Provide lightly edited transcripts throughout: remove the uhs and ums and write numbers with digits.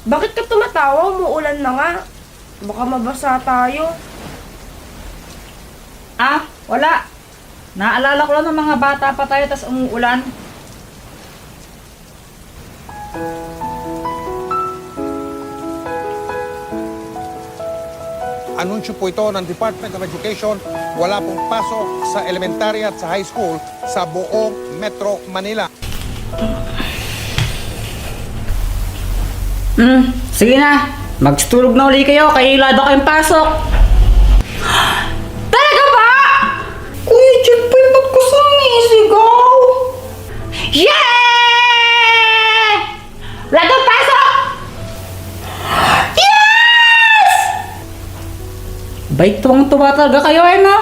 Bakit ka tumatawa? Umuulan na nga. Baka mabasa tayo. Wala. Naalala ko lang ng mga bata pa tayo tas umuulan. Anunsyo po ito ng Department of Education, wala pong pasok sa elementary at sa high school sa buong Metro Manila. Sige na. Magstulog na uli kayo. Kailado kayong pasok. Talaga ba? Kuya Jeffrey, ba't ko sumisigaw? Yeah! Ladong pasok! Yes! Bait tuwang-tuwa talaga kayo, no?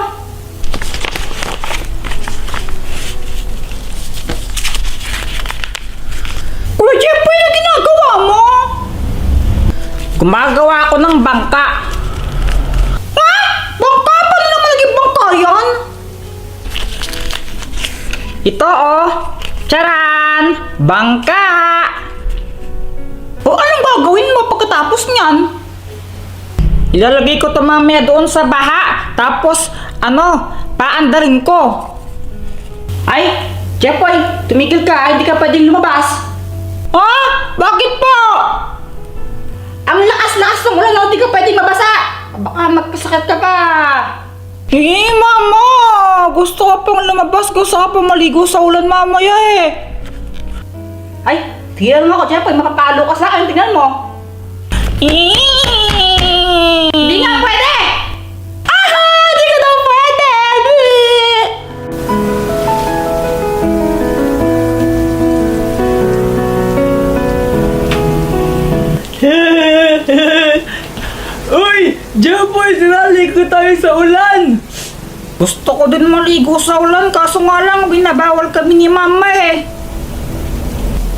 Kuya Jeffrey, ano ginagawa mo? Gumagawa ako ng bangka. Bangka? Paano naman naging bangka yan? Ito Charan! Bangka! Anong gagawin mo pagkatapos niyan? Ilalagay ko ito mamaya doon sa baha. Tapos, paandarin ko. Ay, Jepoy, tumigil ka. Hindi ka pwedeng lumabas. Bakit po? Ang lakas-lakas ng ulan, hindi ka pwedeng mabasa. Baka magkasakit ka pa. Mama! Gusto ko pang lumabas. Gusto ko pang maligo sa ulan mamaya Ay, tingnan mo ako, Jepoy. Makapalo ka sa akin. Tingnan mo. Hindi nga pwede! Hindi ka daw pwede! Uy! Jeboy, sinaligo tayo sa ulan! Gusto ko din maligo sa ulan, kaso nga lang binabawal kami ni Mama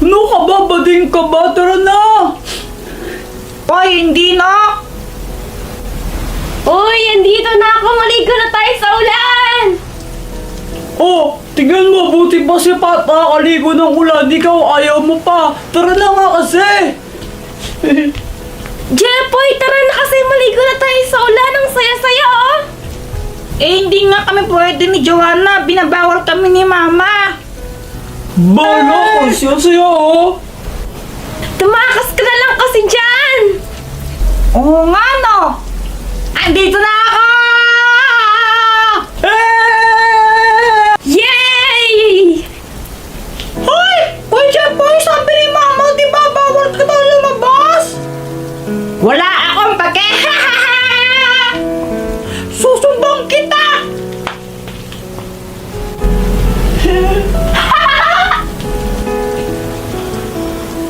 Ano ka ba? Bading ka ba? Tara na! Ay, hindi na! Uy, andito na ako. Maligo na tayo sa ulan. Tingnan mo, buti pa si Pat nakakaligo ng ulan. Ikaw, ayaw mo pa. Tara na nga kasi! Jepoy, tara na kasi maligo na tayo sa ulan. Ang saya-saya Hindi nga kami pwede ni Joanna. Binabawal kami ni Mama. Bala, siya Tumakas ka na lang kasi dyan. Oo nga, no? Andito na ako! Yay! Hoy! Hoy, Jepoy! Sabi ni Mama, di ba bawal ka daw lumabas? Wala akong pake! Susumbong kita!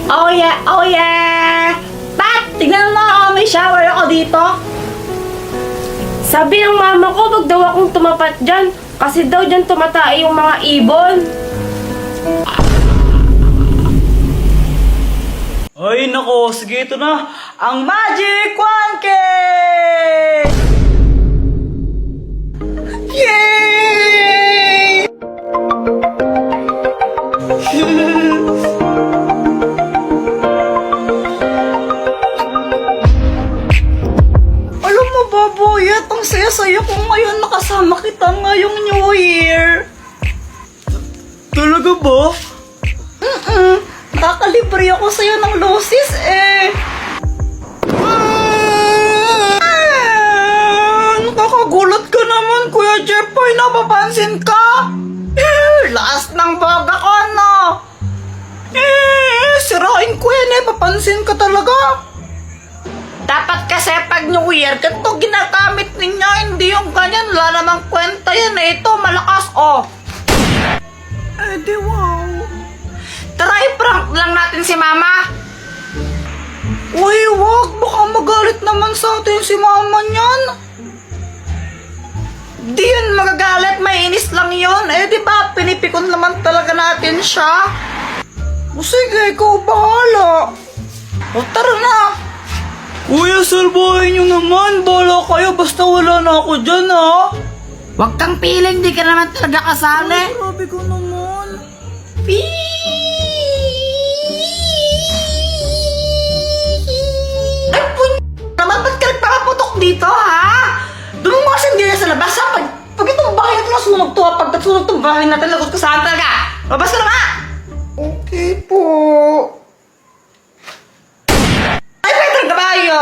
Oh yeah! Pat! Tignan mo, may shower ako dito. Sabi ng mama ko, wag daw akong tumapat dyan. Kasi daw dyan tumatay yung mga ibon. Ay, nako. Sige, ito na. Ang Magic Wand Cake! Yay! Alam mo ba, Boyet, ang saya-saya ko ngayon nakasama kita ngayong New Year. Talaga ba? Nakakalibre ako sa'yo ng loses Nakakagulat ka naman, Kuya Jeffoy. Napapansin ka? Lakas ng baga ko, no? Sirain ko yan papansin ka talaga. Dapat kasi pag New Year, ganito ginagamit ninyo, hindi yung ganyan. Wala namang kwenta yan Ito, malakas, di wow. Tara, i-prank lang natin si Mama. Uy, wag. Baka magalit naman sa atin si Mama niyan. Di yun magagalit. Mainis lang yun. Di ba? Pinipikon naman talaga natin siya. Sige, ikaw bahala. Tara na. Kuya, salbahin nyo naman. Bala kayo. Basta wala na ako dyan, Huwag kang piling. Di ka naman talaga kasali. Grabe ko naman. bahay natin. Lagot ka saan talaga. Labas ka na nga! Okay po. Ay, Peter Caballo!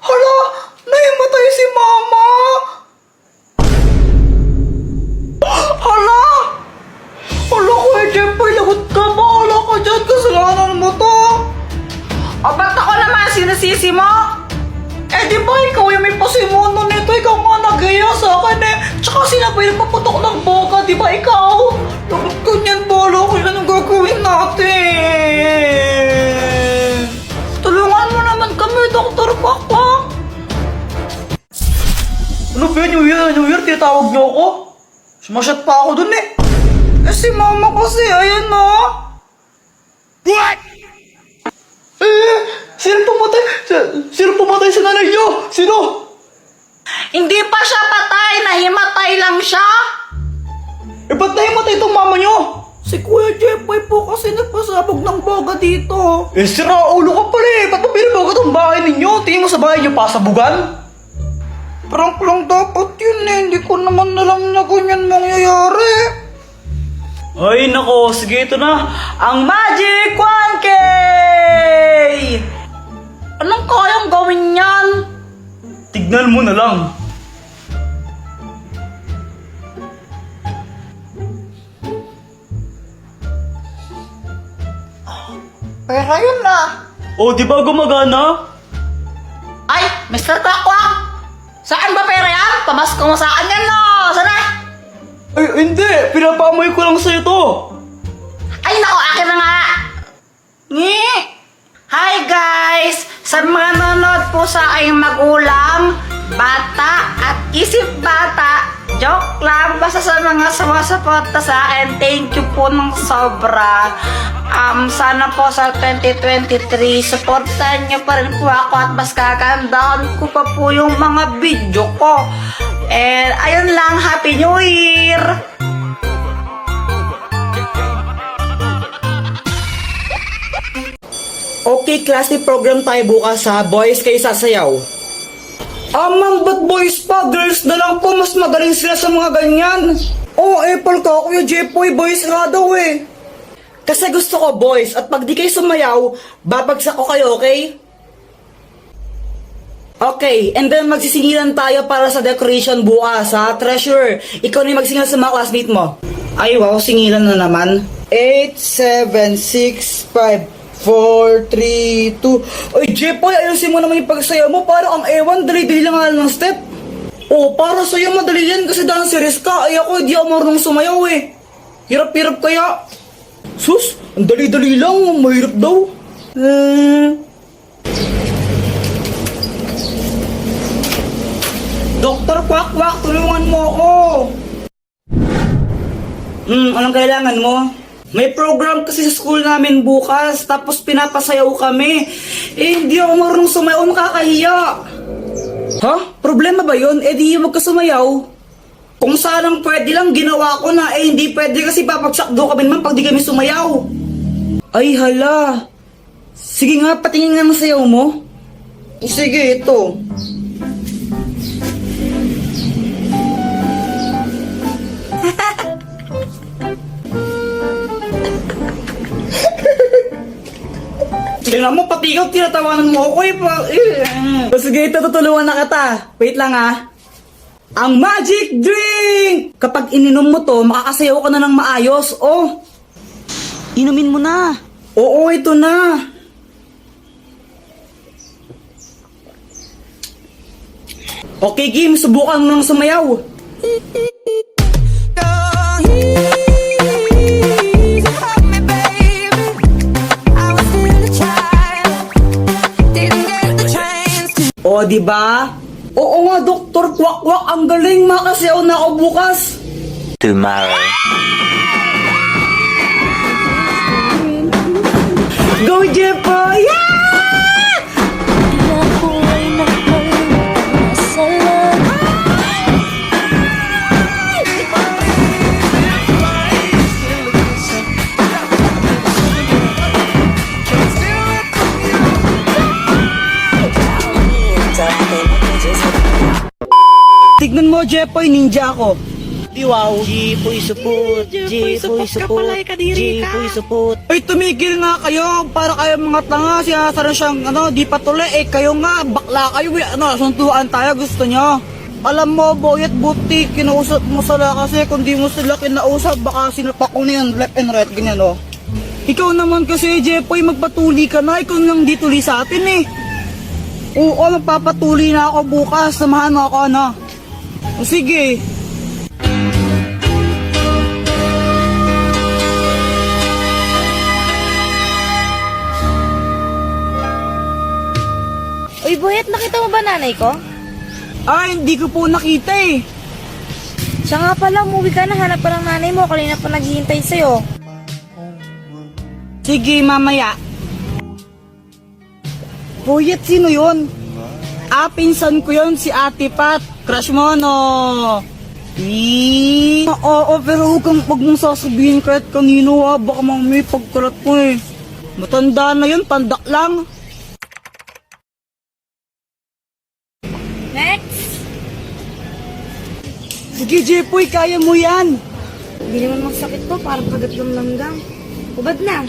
Hala, naimatay si Mama. Hala! Hala, Kuya Jeffoy, lagot ka. Bahala ka dyan. Kasalanan mo to. O, ba't ako naman sinasisi mo? Eh, di ba ikaw yung may pasimuno nito? Ikaw nga nagaya sa akin eh. Tsaka sila pa yung paputok ng boka, di ba ikaw? Lagot ka niyan, bahala ko yun. Anong gagawin natin? Tulungan mo naman kami, Dr. Kwak-Kwak. Ano ba yun? New Year, tinatawag niyo ako? Sumasyat pa ako dun eh. Eh, si Mama kasi, ayun na. What? Eh, sino pumatay sa nanay niyo? Sino? Hindi pa siya patay, nahimatay lang siya. Eh, ba't nahimatay itong mama niyo? Si Kuya Jeffoy po kasi nagpasabog ng boga dito. Eh, sira ulo ka pala eh. Ba't mo pinabagot ang bahay ninyo? Tingin mo sa bahay niyo pasabugan? Prank lang dapat yun eh. Hindi ko naman alam na ganyan mangyayari. Ay, nako. Sige, ito na. Ang Magic 1K! Anong kayang gawin yan? Tignan mo na lang. Pero yun na. Oh, di ba gumagana? Ay, Mr. Kwak-Kwak! Saan ba pera yan? Pamasko mo sa akin yan, no? Sana? Ay, hindi. Pinapamoy ko lang sa'yo to. Ay, nako, akin na nga! Ngi! Hi, guys! Sa mga nanonood po sa aking magulang, bata at isip bata, joke lang, basta sa mga sumasuporta sa akin, thank you po ng sobra. Sana po sa 2023, supportan niyo pa rin po ako at mas kagandahan ko pa po yung mga video ko. And ayun lang, Happy New Year! Okay, klase program tayo bukas ha. Boys, kayo sasayaw. Ma'am, ba't boys pa? Girls na lang po. Mas magaling sila sa mga ganyan. Oh, Apple ka, Kuya Jeffoy. Boys nga daw eh. Kasi gusto ko boys. At pag di kayo sumayaw, babagsak ko kayo, okay? Okay, and then magsisingilan tayo para sa decoration bukas ha. Treasure, ikaw na yung magsingilan sa mga classmate mo. Ay wow, singilan na naman. 8, 7, 6, 5, 4, 3, 2... Ay, Jeffoy, ayusin mo naman yung pagsayaw mo. Parang ang ewan, dali-dali lang nga ng step. Oh, para sa'yo madali yan kasi dancerist ka. Ay ako, hindi ako marunong sumayaw eh. Hirap-hirap kaya. Sus, ang dali-dali lang. Mahirap daw. Dr. Kwak-Kwak, tulungan mo ako. Anong kailangan mo? May program kasi sa school namin bukas, tapos pinapasayaw kami. Eh, hindi ako marunong sumayaw, makakahiya. Ha? Problema ba yun? Eh, di huwag ka sumayaw. Kung sanang pwede lang, ginawa ko na. Eh, hindi pwede kasi papagsak daw kami naman pag di kami sumayaw. Ay, hala. Sige nga, patingin nga ng sayaw mo. Sige, ito. Tingnan mo, pati ikaw, tinatawanan mo ako eh. Sige, ito, tutulungan na kita. Wait lang ah. Ang magic drink! Kapag ininom mo to, makakasayaw ka na ng maayos. Oh. Inumin mo na. Oo, ito na. Okay, Kim, subukan mo nang sumayaw. O, diba? Oo nga, Dr. Kwak-Kwak, ang galing, makasayaw na ako bukas. Tomorrow. Go, Jeffoy! Yeah! Tignan mo, Jeffoy, ninja ako. Wow. Jipoy supot. Jipoy supot. Jipoy supot. Ay, tumigil nga kayo. Para kayo mga tanga. Sinasara siyang, di patuloy. Eh, kayo nga, bakla kayo. Suntuan tayo. Gusto nyo. Alam mo, Boyet, buti, kinausap mo sila kasi kung di mo sila kinausap, baka sinapak ko na yan, left and right, ganyan, oh. Ikaw naman kasi, Jepoy, magpatuli ka na. Ikaw nang di tuli sa atin, eh. Oo, magpapatuli na ako bukas. Samahan mo ako, O, sige. Uy, Boyet, nakita mo ba nanay ko? Ay, hindi ko po nakita, eh. Siya nga pala, umuwi ka na. Hanap pa ng nanay mo. Kanina pa naghihintay sa'yo. Sige, mamaya. Boyet, sino yun? Pinsan ko yun, si Ate Pat. Crush mo, no? Oo, pero huwag mong sasabihin kahit kanino, ha. Baka may pagkalat ko, eh. Matanda na yun, pandak lang. Next! Sige, Jepoy, kaya mo yan. Hindi naman masakit to. Parang kagat ng langgam. Ubad na.